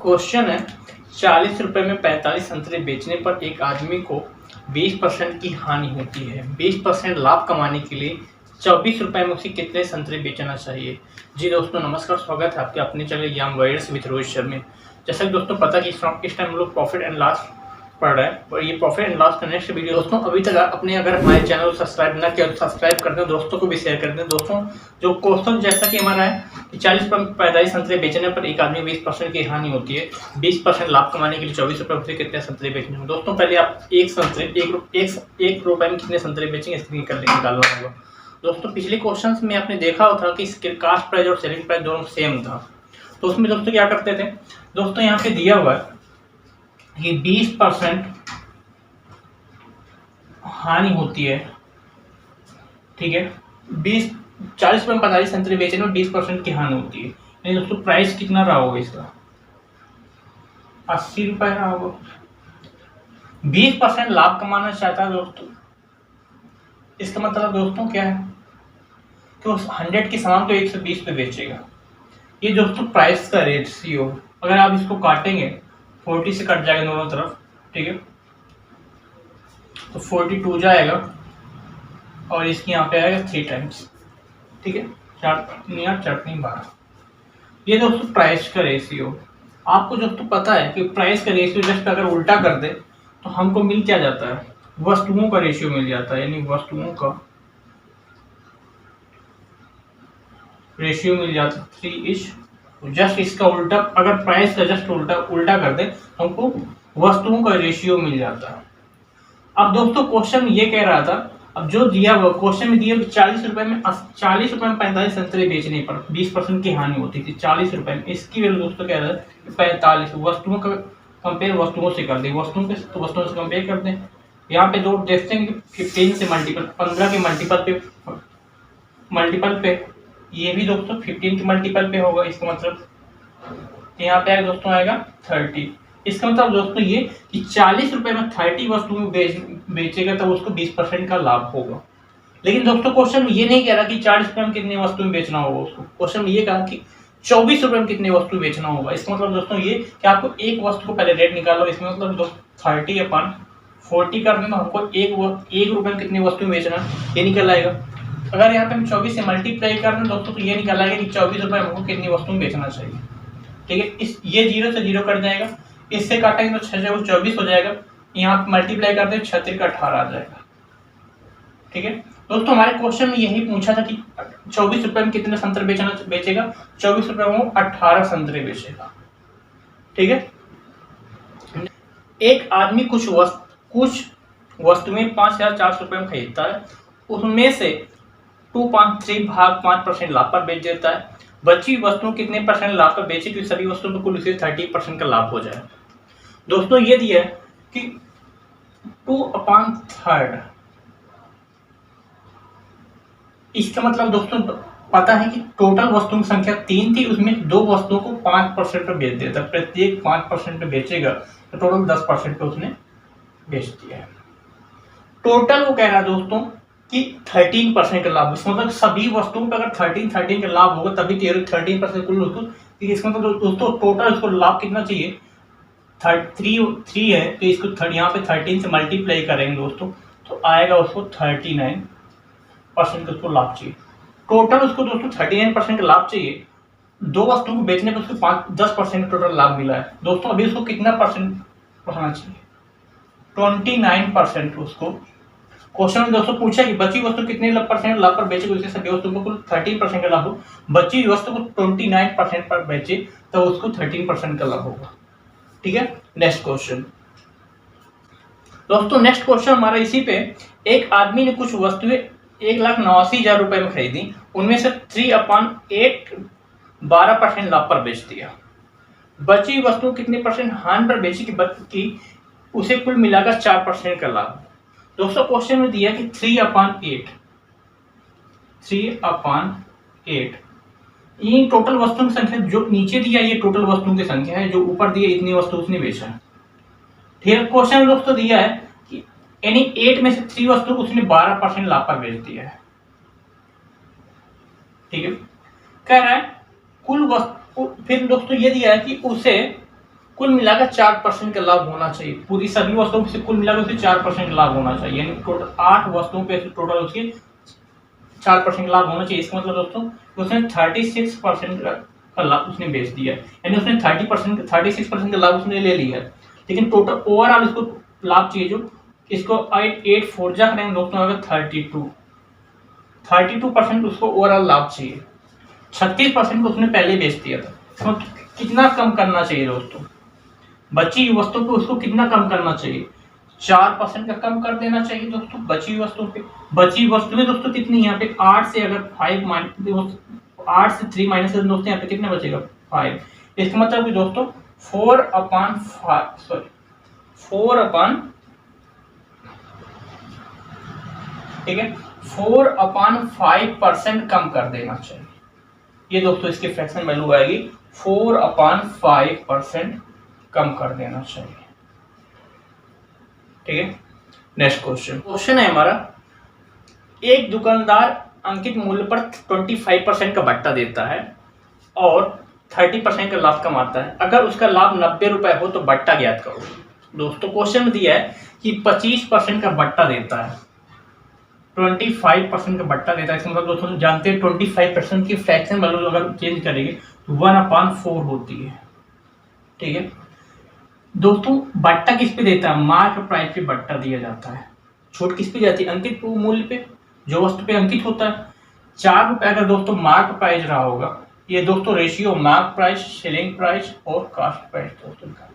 Question है 40 रुपए में 45 संतरे बेचने पर एक आदमी को 20% की हानि होती है। 20% लाभ कमाने के लिए 24 रुपए में उसे कितने संतरे बेचना चाहिए। जी दोस्तों नमस्कार, स्वागत है आपके अपने channel yam wires with Rohit Sharma. जैसा कि दोस्तों पता कि इस टाइम हम लोग प्रॉफिट एंड लॉस पढ़ रहा है और ये प्रॉफिट एंड लॉस का नेक्स्ट वीडियो। दोस्तों अभी तक आपने अगर हमारे चैनल को सब्सक्राइब ना किया तो सब्सक्राइब कर दें, दोस्तों को भी शेयर कर दें। दोस्तों जो क्वेश्चन जैसा कि हमारा है कि 40 रुपए में 45 संतरे बेचने पर एक आदमी 20% की हानि होती है। 20% लाभ कमाने के लिए 24 रुपए में कितने संतरे बेचने होंगे। दोस्तों पहले आप एक रुपए में कितने संतरे बेचेंगे इसकी निकालना होगा। दोस्तों पिछले क्वेश्चन में आपने देखा था कि इसके कास्ट प्राइस और सेलिंग प्राइस दोनों सेम था। तो उसमें दोस्तों क्या करते थे, दोस्तों यहाँ पे दिया हुआ है कि 20% हानि होती है, ठीक है। 40 रुपए में 45 संतरे बेचने में 20% की हानि होती है। यानी दोस्तों प्राइस कितना रहा होगा इसका, 80 रुपए रहा होगा। 20% लाभ कमाना चाहता है दोस्तों, इसका मतलब दोस्तों क्या है कि उस 100 की सामान तो 120 पे बेचेगा। ये दोस्तों प्राइस का रेशियो, अगर आप इसको काटेंगे 40 से कट जाएगा दोनों तरफ, ठीक है, तो 42 जाएगा और इसकी यहाँ पे आएगा 3 टाइम्स, ठीक है, 4×4=12। ये दोस्तों प्राइस का रेशियो। आपको दोस्तों पता है कि प्राइस का रेशियो जस्ट अगर उल्टा कर दे तो हमको मिल क्या जाता है, वस्तुओं का रेशियो मिल जाता है। यानी वस्तुओं का रेशियो मिल जाता है 3:, जस्ट इसका उल्टा, अगर प्राइस का जस्ट उल्टा कर दे हमको वस्तुओं का रेशियो मिल जाता है। अब दोस्तों क्वेश्चन ये कह रहा था, अब जो दिया हुआ क्वेश्चन में दिया 40 रुपए में 45 संतरे बेचने पर 20% की हानि होती थी। 40 रुपए में इसकी वैल्यू दोस्तों कह रहा है 45। वस्तुओं का कंपेयर वस्तुओं से कर दें, वस्तुओं से कंपेयर कर दें। यहाँ पे दो देखते हैं कि 15 से मल्टीपल, 15 के मल्टीपल पे ये भी दोस्तों 15 के मल्टीपल पे होगा। इसका मतलब यहाँ पे आएगा दोस्तों, आएगा 30। इसका मतलब दोस्तों ये कि 40 रुपए में 30 वस्तुएं बेचेगा तो उसको 20% का लाभ होगा। लेकिन दोस्तों क्वेश्चन ये नहीं कह रहा कि 40 रुपए में कितनी वस्तुएं बेचना होगा उसको। क्वेश्चन ये कहा कि 24 रुपए में कितनी वस्तु बेचना होगा। इसका मतलब दोस्तों ये कि आपको एक वस्तु को पहले रेट निकालो। इसका मतलब दोस्तों 30/40 कर देना, हमको एक रुपए में कितनी वस्तु बेचना ये निकल आएगा। अगर यहाँ पे हम 24 से मल्टीप्लाई कर दें दोस्तों तो ये निकल आएगा कि 24 रुपए में हमको कितनी वस्तु बेचना चाहिए, ठीक है। ये 0 से 0 कट जाएगा, इससे काटेंगे तो 6 से 24 हो जाएगा। यहाँ मल्टीप्लाई करते हैं 36 का 18 आ जाएगा, ठीक है। दोस्तों हमारे क्वेश्चन में यही पूछा था कि 24 रुपए में कितने संतरे बेचेगा। 24 रुपए में 18 संतरे बेचेगा, ठीक है। एक आदमी कुछ वस्तुएं 5400 रुपए में खरीदता है, उसमें से 2.3 लाभ पर बेच देता है। बची वस्तुओं कितने % लाभ पर बेचे कि सभी वस्तुओं पर कुल उसे 30% का लाभ हो जाए। दोस्तों ये दिया है कि 2/3, इसका मतलब दोस्तों पता है कि टोटल वस्तुओं की संख्या 3 थी, उसमें 2 वस्तुओं को 5% पे बेच देता है। प्रत्येक 5% पे बेचेगा तो टोटल 10% पे उसने बेच दिया है। टोटल वो कह रहा है दोस्तों कि 13% का लाभ। इसका मतलब सभी वस्तुओं पर अगर 13 का लाभ होगा तभी 13% कुल उसको। इसका मतलब दोस्तों टोटल उसको लाभ कितना चाहिए, 3 है तो इसको यहाँ पे 13 से मल्टीप्लाई करेंगे दोस्तों तो आएगा उसको 39% का उसको लाभ चाहिए। टोटल उसको दोस्तों 39% का लाभ चाहिए। 2 वस्तुओं को बेचने पर उसको 10% टोटल लाभ मिला है। दोस्तों अभी उसको कितना परसेंट बढ़ाना चाहिए, 29% उसको। क्वेश्चन में दोस्तों पूछा कि बची वस्तु कितने % लाभ पर बेचे, उसके सभी वस्तुओं को कुल 13% का लाभ हो। बची वस्तु को 29% पर बेचे तो उसको 13% का लाभ होगा, ठीक है। नेक्स्ट क्वेश्चन दोस्तों, नेक्स्ट क्वेश्चन हमारा इसी पे। एक आदमी ने कुछ वस्तुएं 1,89,000 रुपए में खरीदी, उनमें से 3/8 12% लाभ पर बेच दिया। बची वस्तु कितने % हानि पर बेची कि उसे कुल मिलाकर 4% का लाभ। दोस्तों क्वेश्चन में दिया कि 3/8 ये टोटल वस्तुओं की संख्या, जो नीचे दिया ये टोटल वस्तुओं की संख्या है, जो ऊपर दिया इतनी वस्तु उसने बेचा है, ठीक है। क्वेश्चन में दोस्तों दिया है कि यानी 8 में से 3 वस्तु को उसने 12% लाभ पर बेच दिया है, ठीक है। कह रहा है कुल वस्तु, फिर दोस्तों ये दिया है कि उसे कुल मिलाकर 4% का लाभ होना चाहिए। पूरी सभी वस्तुओं से कुल मिलाकर उसे 4% लाभ होना चाहिए, यानी टोटल 8 वस्तुओं पे टोटल उसके 4% लाभ होना चाहिए। इसका मतलब दोस्तों उसने 36% का लाभ उसने बेच दिया, यानी उसने 36% का लाभ उसने ले लिया, लेकिन टोटल ओवरऑल इसको लाभ चाहिए जो इसको 8 4 जा करेंगे दोस्तों आएगा 32% उसको ओवरऑल लाभ चाहिए। 36% को उसने पहले बेच दिया था। तो कितना कम करना चाहिए दोस्तों, बची वस्तु पे उसको कितना कम करना चाहिए, 4% का कम कर देना चाहिए दोस्तों बची वस्तु पे। बची वस्तु में दोस्तों कितनी, यहाँ पे 8 से अगर 8 से 3 माइनस कर दोस्तों यहाँ पे कितना बचेगा 5। इसका मतलब कि दोस्तों 4/5% कम कर देना चाहिए। ये दोस्तों इसकी फ्रैक्शन वैल्यू आएगी 4/5% कम कर देना चाहिए। ठीक है, नेक्स्ट क्वेश्चन है हमारा, एक दुकानदार अंकित मूल्य पर 25% का बट्टा देता है और 30% का लाभ कमाता है। अगर उसका लाभ 90 रुपए हो तो बट्टा ज्ञात करो। दोस्तों क्वेश्चन में दिया है कि 25% का बट्टा देता है, 25% का बट्टा देता है। इसका मतलब दोस्तों जानते हैं 25% की फ्रैक्शन वैल्यू अगर चेंज करेंगे तो 1/4 होती है। ठीक है दोस्तों, बट्टा किस पे देता है, मार्क प्राइस पे बट्टा दिया जाता है। छूट किस पे जाती है, अंकित मूल्य पे, जो वस्तु पे अंकित होता है। 4 रुपए अगर दोस्तों मार्क प्राइस रहा होगा, ये दोस्तों ratio mark price, selling price और कास्ट प्राइस दोस्तों का।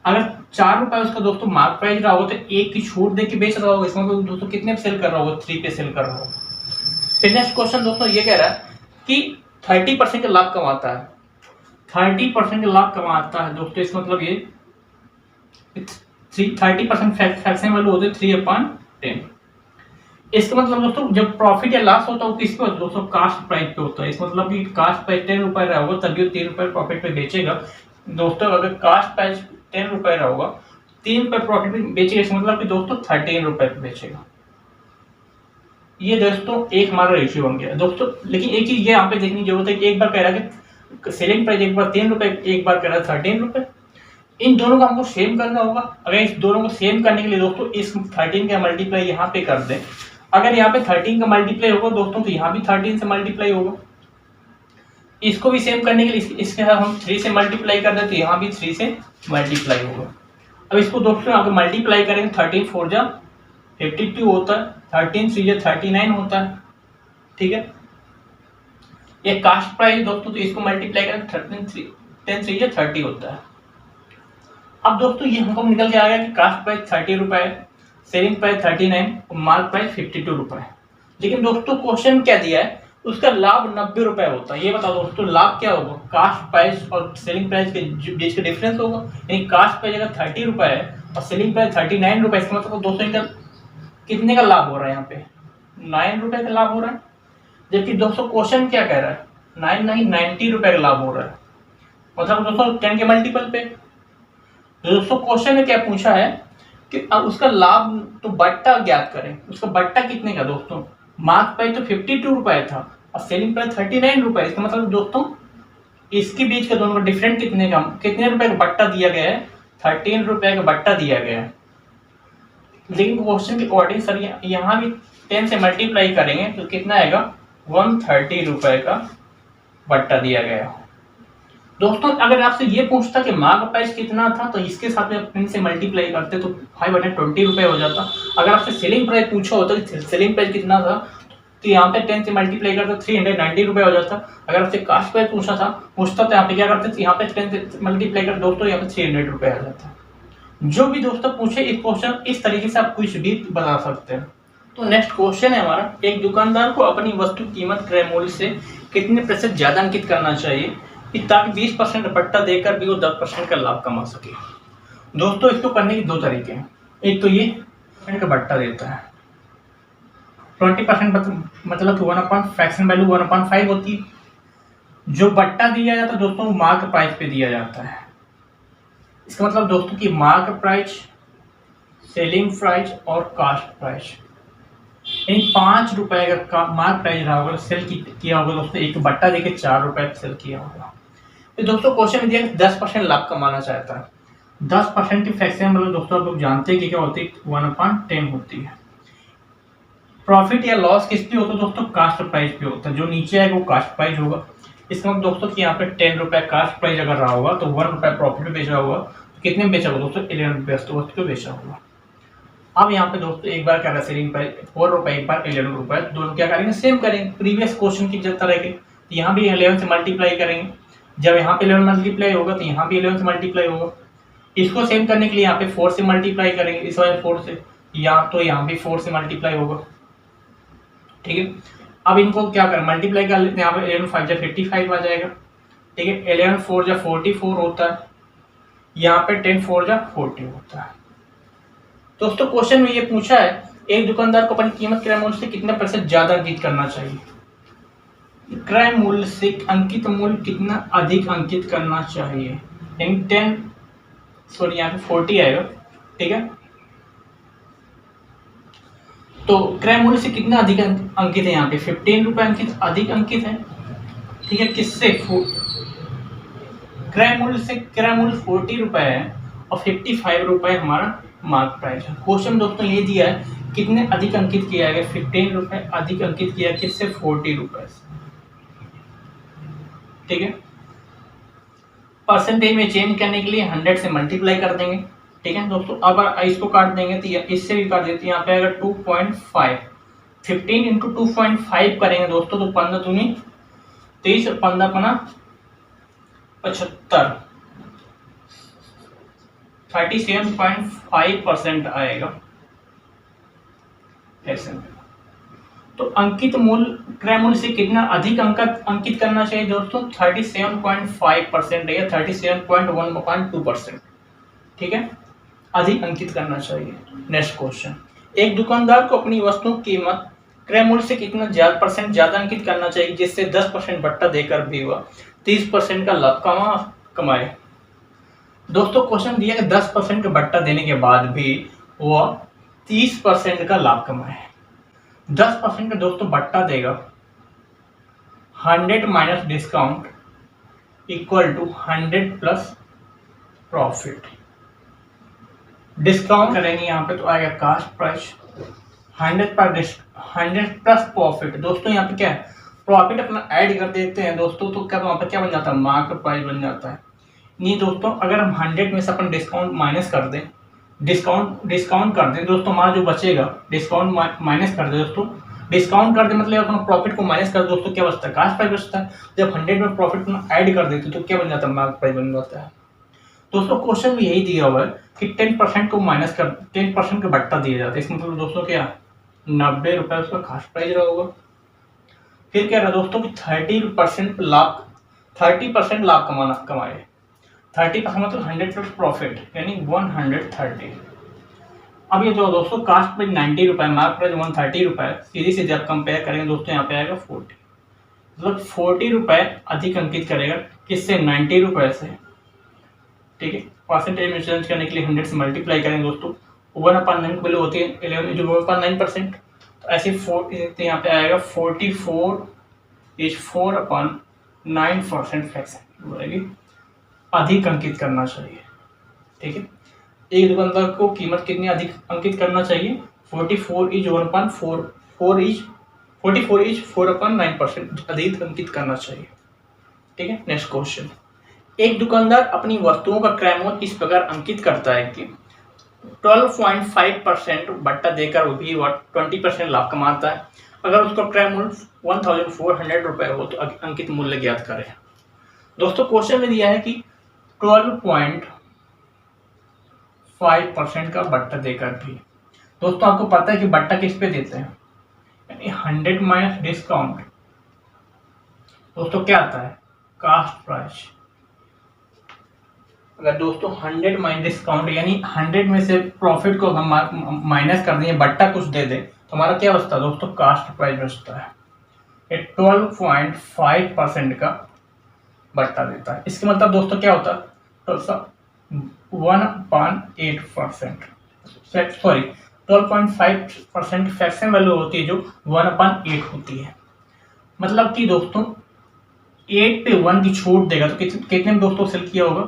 अगर 4 रुपए उसका दोस्तों मार्क प्राइस रहा होगा तो 1 की छूट दे के बेच रहा होगा, इसमें तो दोस्तों कितने पे सेल कर रहा होगा, 3 पे सेल कर रहा होगा। फिर नेक्स्ट क्वेश्चन दोस्तों ये कह रहा है कि 30% का लाभ कमाता है, 30% का लाभ कमाता है दोस्तों। इसका मतलब ये 30% फ्रैक्शन वैल्यू होती है 3/10। इसका मतलब दोस्तों जब प्रॉफिट या लॉस होता है वो किस पे होता है दोस्तों, कास्ट प्राइस पे होता है। इसका मतलब कि कास्ट प्राइस 10 रुपए रहा होगा तभी वो 3 रुपए प्रॉफिट पे बेचेगा दोस्तों। अगर कास्ट प्राइस 10 रुपए रहा होगा 3 रुपए प्रॉफिट पे बेचेगा, इसका मतलब कि दोस्तों 13 रुपए पे बेचेगा। ये दोस्तों एक हमारा रेशियो बन गया दोस्तों। लेकिन एक चीज ये यहाँ पे देखने की जरूरत है कि एक बार कह रहा है कि सेलिंग प्राइस एक बार 3 रुपए, एक बार कह रहा है 13 रुपए। इन दोनों को हमको सेम करना होगा। अगर इस दोनों को सेम करने के लिए दोस्तों इस 13 का मल्टीप्लाई यहाँ पे कर दें। अगर यहाँ पे 13 का मल्टीप्लाई होगा दोस्तों तो यहाँ भी 13 से मल्टीप्लाई होगा। इसको भी सेम करने के लिए इसके साथ हम 3 से मल्टीप्लाई कर दें तो यहाँ भी 3 से मल्टीप्लाई होगा। अब इसको दोस्तों अगर मल्टीप्लाई करेंगे 13 4 जा 52 होता है, 13 3 जा 39 होता है। ठीक है, ये कास्ट प्राइस दोस्तों, तो इसको मल्टीप्लाई करें 10 3 जा 30 होता है। अब दोस्तों ये हमको निकल के आ गया कि कास्ट प्राइस 30 रुपए, सेलिंग प्राइस 39 और मार्क प्राइस 52 रुपए। लेकिन दोस्तों क्वेश्चन क्या दिया है, उसका लाभ 90 रुपए होता है। ये बताओ दोस्तों लाभ क्या होगा, कास्ट प्राइस और सेलिंग प्राइस के बीच का डिफरेंस होगा। यानी कास्ट प्राइस अगर 30 रुपए है और सेलिंग प्राइस 39 रुपए, इसका मतलब दोस्तों इनका कितने का लाभ हो रहा है, यहाँ पे 9 रुपए का लाभ हो रहा है। जबकि दोस्तों क्वेश्चन क्या कह रहा है, 90 रुपए का लाभ हो रहा है, मतलब दोस्तों 10 के मल्टीपल पे। दोस्तों क्वेश्चन में क्या पूछा है कि अब उसका लाभ तो बट्टा ज्ञात करें। उसका बट्टा कितने का दोस्तों, मार्क प्राइस तो 52 रुपए था और सेलिंग प्राइस 39 रुपए। इसका मतलब दोस्तों इसके बीच का दोनों का डिफरेंट कितने का, कितने रुपए का बट्टा दिया गया है, 13 रुपए का बट्टा दिया गया है। लेकिन क्वेश्चन के अकॉर्डिंग सर यहाँ भी 10 से मल्टीप्लाई करेंगे तो कितना आएगा, 130 रुपए का बट्टा दिया गया। दोस्तों अगर आपसे ये पूछता कि मार्क प्राइस कितना था तो इसके साथ में 10 से मल्टीप्लाई करते तो 520 रुपए हो जाता। अगर आपसे सेलिंग प्राइस पूछा होता कि सेलिंग प्राइस कितना था तो यहाँ पे 10 से मल्टीप्लाई करते 390 रुपए हो जाता। अगर आपसे कास्ट प्राइस पूछता तो यहाँ पे क्या करते, तो यहाँ पे 10 से मल्टीप्लाई करते दोस्तों यहाँ पे 300 रुपए आ जाता। जो भी दोस्तों पूछे इस क्वेश्चन इस तरीके से आप कुछ भी बता सकते हैं। तो नेक्स्ट क्वेश्चन है हमारा, एक दुकानदार को अपनी वस्तु कीमत क्रय मूल्य से कितने प्रतिशत ज्यादा अंकित करना चाहिए ताकि 20% बट्टा देकर भी वो 10% का लाभ कमा सके। दोस्तों इसको करने के 2 तरीके हैं। एक तो ये का बट्टा देता है 20%, मतलब कि 1/, फ्रैक्शन वैल्यू 1/5 होती है। जो बट्टा दिया जाता है दोस्तों मार्क प्राइस पे दिया जाता है। इसका मतलब दोस्तों कि मार्क प्राइस, सेलिंग प्राइस और कास्ट प्राइस, यानी 5 रुपए का मार्क प्राइस रहा होगा, सेल किया होगा दोस्तों, एक बट्टा देके 4 रुपए सेल किया होगा। तो दोस्तों क्वेश्चन में दिया 10% लाभ कमाना चाहता है। 10% की फ्रैक्शन मतलब दोस्तों आप लोग जानते हैं कि क्या होती है, 1/10 होती है। प्रॉफिट या लॉस किस पे होता है दोस्तों, कास्ट प्राइस पे होता है। जो नीचे आएगा वो कास्ट प्राइस होगा। इसका मतलब दोस्तों कि यहाँ पे 10 रुपए कास्ट प्राइस अगर रहा होगा तो 1 रुपए प्रॉफिट पे बेचा होगा, तो कितने में बेचा होगा दोस्तों, 11 रुपए वस्तु पे बेचा होगा। अब यहाँ पे दोस्तों एक बार क्या करें, सेलिंग प्राइस 4 रुपए, एक बार 11 रुपए, दोनों क्या करेंगे, सेम करेंगे प्रीवियस क्वेश्चन की तरह के। यहाँ भी 11 से मल्टीप्लाई करेंगे, जब यहाँ पे 11 मल्टीप्लाई होगा तो यहाँ भी 11 से मल्टीप्लाई होगा। इसको सेम करने के लिए यहाँ पे 4 से मल्टीप्लाई करेंगे, इस वजह 4 से, तो यहाँ भी 4 से मल्टीप्लाई होगा। ठीक है, अब इनको क्या करें, मल्टीप्लाई कर लेते हैं। यहाँ पे 11 5 जा 55 आ जाएगा। ठीक है, 11 4 जा 44 होता है, यहाँ पे 10 4 जा 40 होता है। दोस्तों क्वेश्चन में ये पूछा है, एक दुकानदार को अपनी कीमत क्रय मूल्य से कितना % ज्यादा अंकित करना चाहिए। क्रय मूल्य से अंकित मूल्य कितना अधिक अंकित करना चाहिए, यानी यहाँ पे 40 आएगा। ठीक है, तो क्रय मूल्य से कितना अधिक अंकित है, यहाँ पे 15 रुपए अंकित अधिक अंकित है। ठीक है, किससे, क्रय मूल्य से, क्रय मूल्य 40 रुपए है और 55 रुपए हमारा मार्क प्राइस है। क्वेश्चन दोस्तों ये दिया है कितने अधिक अंकित किया गया, 15 रुपए अधिक अंकित किया किससे, 40 रुपए से। ठीक है, परसेंटेज में चेंज करने के लिए 100 से मल्टीप्लाई कर देंगे। ठीक है दोस्तों, अब इसको काट देंगे तो इससे भी काट देते हैं। यहाँ पे अगर 2.5 15 इंटू 2.5 करेंगे दोस्तों तो 15 दूनी 30 और 15 पना 75, 37.5% आएगा ऐसे। तो अंकित मूल्य, क्रय मूल्य से कितना अधिक अंकित करना चाहिए दोस्तों, 37.5% या 37.1/2%। ठीक है, अधिक अंकित करना चाहिए। नेक्स्ट क्वेश्चन, एक दुकानदार को अपनी वस्तुओं की कीमत क्रय मूल्य से कितना % ज्यादा अंकित करना चाहिए, जिससे 10% बट्टा देकर भी वह 30% का लाभ कमाए। दोस्तों क्वेश्चन दिया है 10% का बट्टा देने के बाद भी वह 30% का लाभ कमाए। 10% का दोस्तों बट्टा देगा, 100 minus discount equal to 100 plus profit. Discount करेंगे यहाँ पे तो आएगा कास्ट प्राइस, 100 प्लस प्रॉफिट। दोस्तों यहाँ पे क्या है, प्रॉफिट अपना ऐड कर देते हैं दोस्तों, तो क्या वहाँ पे क्या बन जाता है, मार्केट प्राइस बन जाता है। नहीं दोस्तों, अगर हम 100 में से अपन डिस्काउंट माइनस कर दें, डिस्काउंट कर दें दोस्तों, हमारा जो बचेगा डिस्काउंट माइनस कर दे दोस्तों, डिस्काउंट कर दे मतलब अपना प्रॉफिट को माइनस कर दोस्तों, क्या बचता है, कास्ट प्राइस बचता है। जब 100 में प्रॉफिट अपना ऐड कर देते तो क्या बन जाता है, मार्केट प्राइस बन जाता है। दोस्तों क्वेश्चन में यही दिया हुआ है कि 10% को माइनस कर 10% का बट्टा दिया जाता है। इसका मतलब दोस्तों क्या, 90 रुपए उसका कास्ट प्राइस रहा होगा। फिर क्या रहा दोस्तों कि 30% लाभ कमाए। 30% मतलब 100 प्लस प्रॉफिट यानी 130। अब ये जो दोस्तों कास्ट प्राइस 90 रुपए, मार्क प्राइस 130 रुपए, सीधी सीधे आप कंपेयर करेंगे दोस्तों, यहाँ पे आएगा 40, मतलब 40 रुपए अधिक अंकित करेगा किससे, 90 रुपए से। ठीक है, परसेंटेज में चेंज करने के लिए 100 से मल्टीप्लाई करेंगे दोस्तों, 1/9 की वैल्यू होती है 11 जो 1/9%, तो ऐसे यहाँ पे आएगा 44 इज 4/9% फ्रैक्शन बोलेगी, अधिक अंकित करना चाहिए। ठीक है, एक दुकानदार को कीमत कितनी अधिक अंकित करना चाहिए, 44 इज 4/9% अधिक अंकित करना चाहिए। ठीक है, नेक्स्ट क्वेश्चन, एक दुकानदार अपनी वस्तुओं का क्रय मूल्य इस प्रकार अंकित करता है कि 12.5% बट्टा देकर वो भी 20% लाभ कमाता है। अगर उसका क्रय मूल्य 1400 रुपए हो तो अंकित मूल्य ज्ञात करें। दोस्तों क्वेश्चन में दिया है कि 12.5% का बट्टा देकर भी, दोस्तों आपको पता है कि बट्टा किस पे देते हैं, यानी 100 माइनस डिस्काउंट दोस्तों क्या आता है, कास्ट प्राइस। अगर दोस्तों 100 माइनस डिस्काउंट यानी 100 में से प्रॉफिट को हम माइनस कर दें, बट्टा कुछ दे दें तो हमारा क्या बचता है दोस्तों, कास्ट प्राइस बचता है। ये 12.5% का बट्टा देता है। इसका मतलब दोस्तों क्या होता है, 1/8%, सॉरी 12.5% फ्रैक्शन वैल्यू होती है जो 1/8 होती है। मतलब कि दोस्तों 8 पे 1 की छूट देगा तो कितने में दोस्तों सेल किया होगा?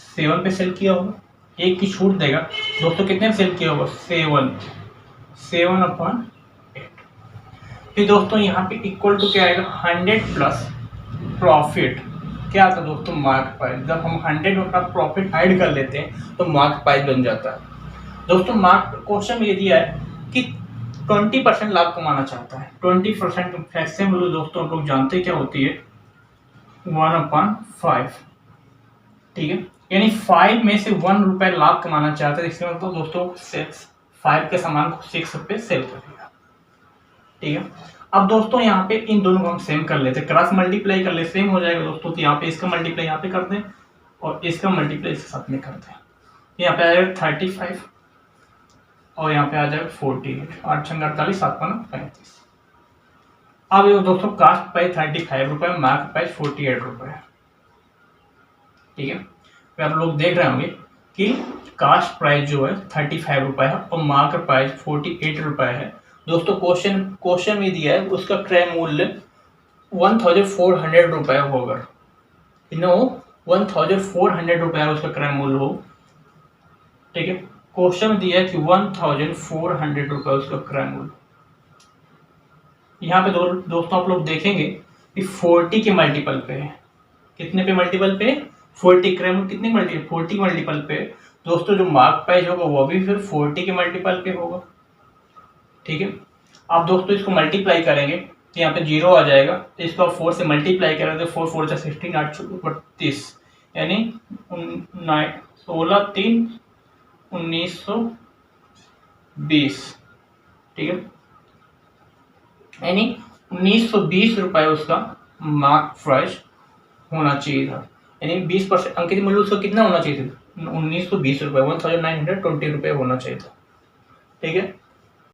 7 पे सेल किया होगा। 1 की छूट देगा दोस्तों, कितने में सेल किया होगा? 7/8। फिर दोस्तों यहाँ पे इक्वल टू क्या आएगा? 100 प्लस प्रॉफिट। क्या आता है दोस्तों? Mark price. जब हम 100 में अपना प्रॉफिट ऐड कर लेते हैं तो मार्क प्राइस बन जाता है। दोस्तों मार्क क्वेश्चन में ये दिया है कि 20% लाभ कमाना चाहता है। 20% फ्रैक्शन वैल्यू दोस्तों हम लोग जानते क्या होती है? 1/5। ठीक है, यानी 5 में से 1 रुपए लाभ कमाना चाहता है। इसका मतलब दोस्तों 5 के सामान को 6 रुपए सेल करेगा। ठीक है, अब दोस्तों यहाँ पे इन दोनों को हम सेम कर लेते हैं, क्रॉस मल्टीप्लाई कर ले, सेम हो जाएगा दोस्तों। तो यहाँ पे इसका मल्टीप्लाई यहाँ पे कर दें और इसका मल्टीप्लाई इसके साथ में कर दें। यहाँ पे आ जाएगा 35 और यहाँ पे आ जाएगा 48। 8 छंग 48, 7 पन्ना 35। अब ये दोस्तों कास्ट प्राइस 35 रुपए, मार्क प्राइस 48 रुपए। ठीक है, तो आप लोग देख रहे होंगे कि कास्ट प्राइस जो है 35 रुपए है और मार्क प्राइस 48 रुपए है। दोस्तों क्वेश्चन में दिया है उसका क्रय मूल्य 1400 रुपए होगा। 1400 रुपए उसका क्रय मूल्य हो। ठीक है, क्वेश्चन में दिया है कि 1400 रुपए उसका क्रय मूल्य। यहाँ पे दोस्तों आप लोग देखेंगे कि 40 के मल्टीपल पे है। कितने पे मल्टीपल पे? 40। क्रय मूल्य कितने मल्टीपल? 40 मल्टीपल पे। दोस्तों जो मार्क प्राइस होगा वो भी फिर 40 के मल्टीपल पे होगा। ठीक है, अब दोस्तों इसको मल्टीप्लाई करेंगे तो यहाँ पे 0 आ जाएगा, तो इसको आप 4 से मल्टीप्लाई करेंगे तो 4 4 जा 16, 8 32, यानी 16 3 1920। ठीक है, यानी 1920 रुपए उसका मार्क प्राइस होना चाहिए था। यानी 20% अंकित मूल्य उसका कितना होना चाहिए था? 1920 रुपए, 1920 रुपए होना चाहिए था। ठीक है,